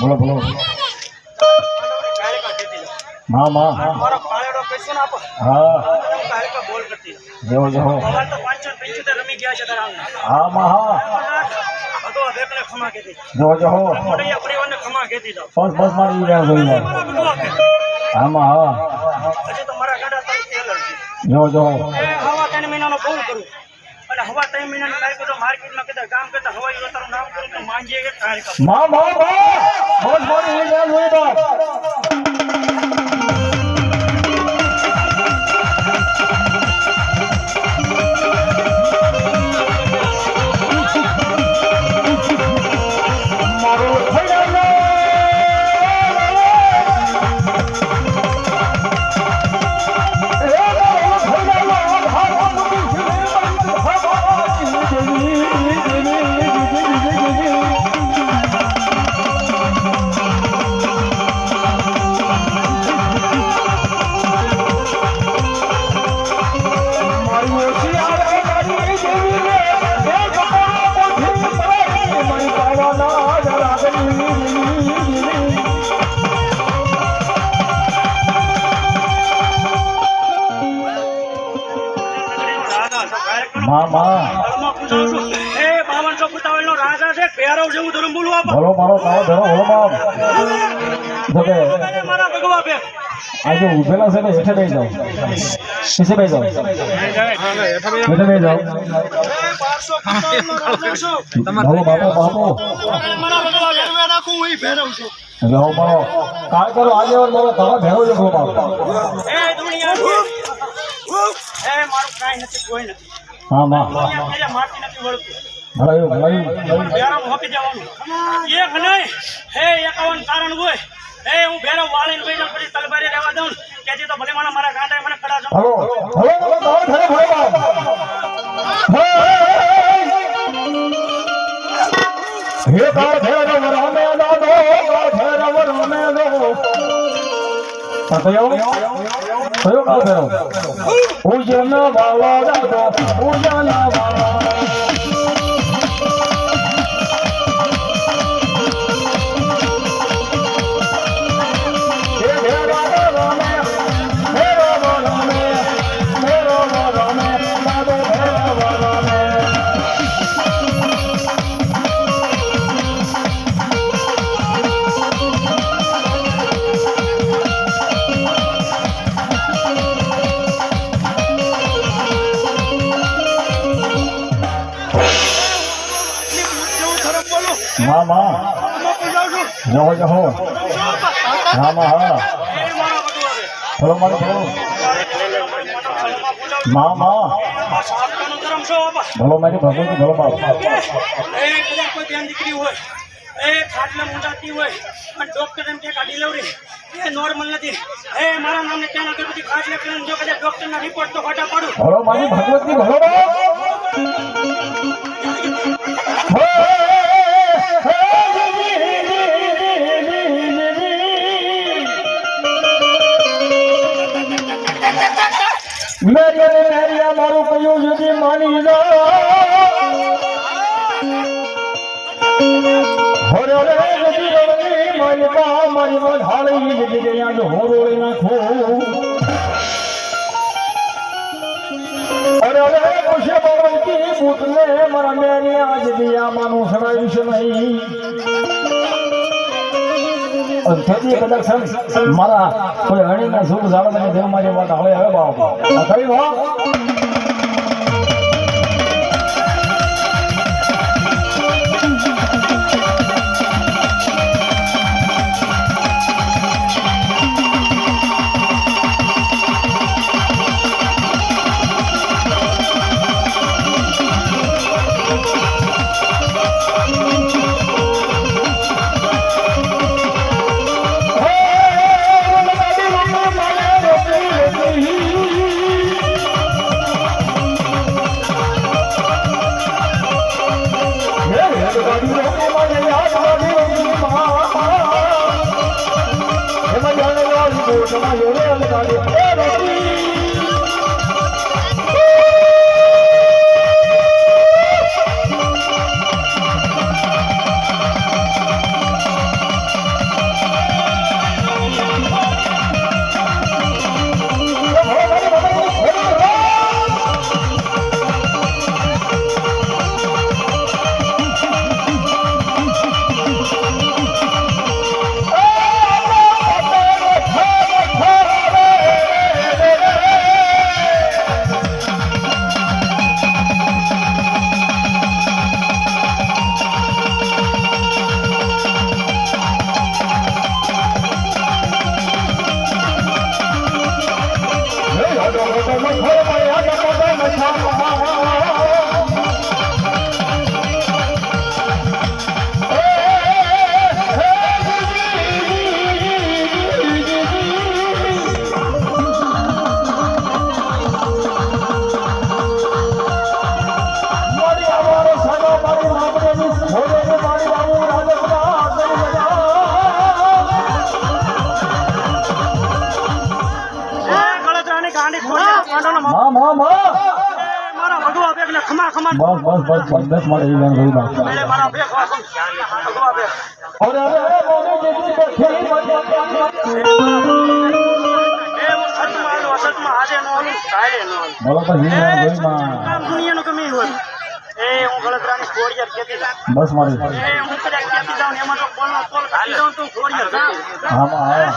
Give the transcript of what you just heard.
બોલો બોલો માં માં મારો કાળેડો કઈસો ના આપો હા કાળેકા બોલ કરતી જો જો અમાર તો 575 રમી ગયા છે તારા હા માં હા બધો બેકલે ખમા કેતી જો જો મોડિયા પરિવારને ખમા કેતી દો બસ બસ મારી રહ્યા જોઈએ હા માં હા હજી તો મારા ગાડા તો એલર્જી જો જો એ હવા 3 મહિનાનો બહુ કરું અને હવા 3 મહિનાની લાઈક તો માર્કેટમાં કદા કામ કરતા હવાઈ તારું નામ કરું તો માંજે કે કાળેકા માં માં બસ મારી રહ્યા જોઈએ બસ બોલો મારો કાળો ધરો હો બાપ જોકે આજે ઉભેલા છે હેઠે બેસી જાઓ હેઠે બેસી જાઓ હેઠે બેસી જાઓ બોલો બાપો બાપો એટલે હું મારો કાળ કરો આજે મારો કાળો ભેરો છે બોલો બાપ હા માં ભરાયું ભરાયું એક નહીં હે 51 કારણ હોય હે હું ભેરો વાળીને બેસી જાઉં પછી તલવારી રહેવા દઉં કેજી તો ભલે મારા ગાંડા મને કડા જો હલો હલો બોલો કાળો ધરે ભરો બાપ હે કાળ ભેરો રામે દાદો કાળ ભેરો રામે દાદો કયો કયો કાળ ભેરો ઉજન બાવા દાદો ઉજન બાવા मामा जाओ जाओ मामा हाँ चलो मारो चलो मामा भलो मेरी भगवान की भलो बाप कोई बेन दीकरी હોય એ ખાટલા મુંડાતી હોય અને ડોક્ટર એમ કે આ ડિલિવરી એ નોર્મલ નથી એ મારા નામને ત્યાં આગળ બધી ખાટલા કરીને જો કદાચ ડોક્ટરના રિપોર્ટ તો ફટા પાડું ભલો મારી ભગવત ની ભલો બાપ मेरी मारू कयूं यदि मानी जा होरे रे यदि रवनी मारी बा मारी बधाई यदि गया जो होरे ना खो अरे रे कुछ बाबा की पुतले मरा मेरी आज दिया मानो सराइश नहीं અંથેથી કદાચ મારા કોઈ હણીના સુખ જાળવવાની દેવ મારી વાત હવે હવે બાપ કઈ વાત મારી ખોડિયાર પાંડોનો માં માં માં મારા ભગવા બેગને ખમા ખમા બસ મારે ઈ ગાન ગઈ બા મેલે મારા બે ભગવા બે અરે મોને જેથી બેઠી એ હું સતમાં આલો સતમાં આજે નો આલું કાલે નો આલું બોલો તો ઈ ગાન ગઈ માં કામ દુનિયાનું ગમે હોય એ હું ગળતરાની ખોડિયાર કેતી જાઉં બસ મારી એ હું કદાચ કેતી જાઉં ને એમાં તો કોલનો કોલ કાઢી દઉં તો ખોડિયાર હા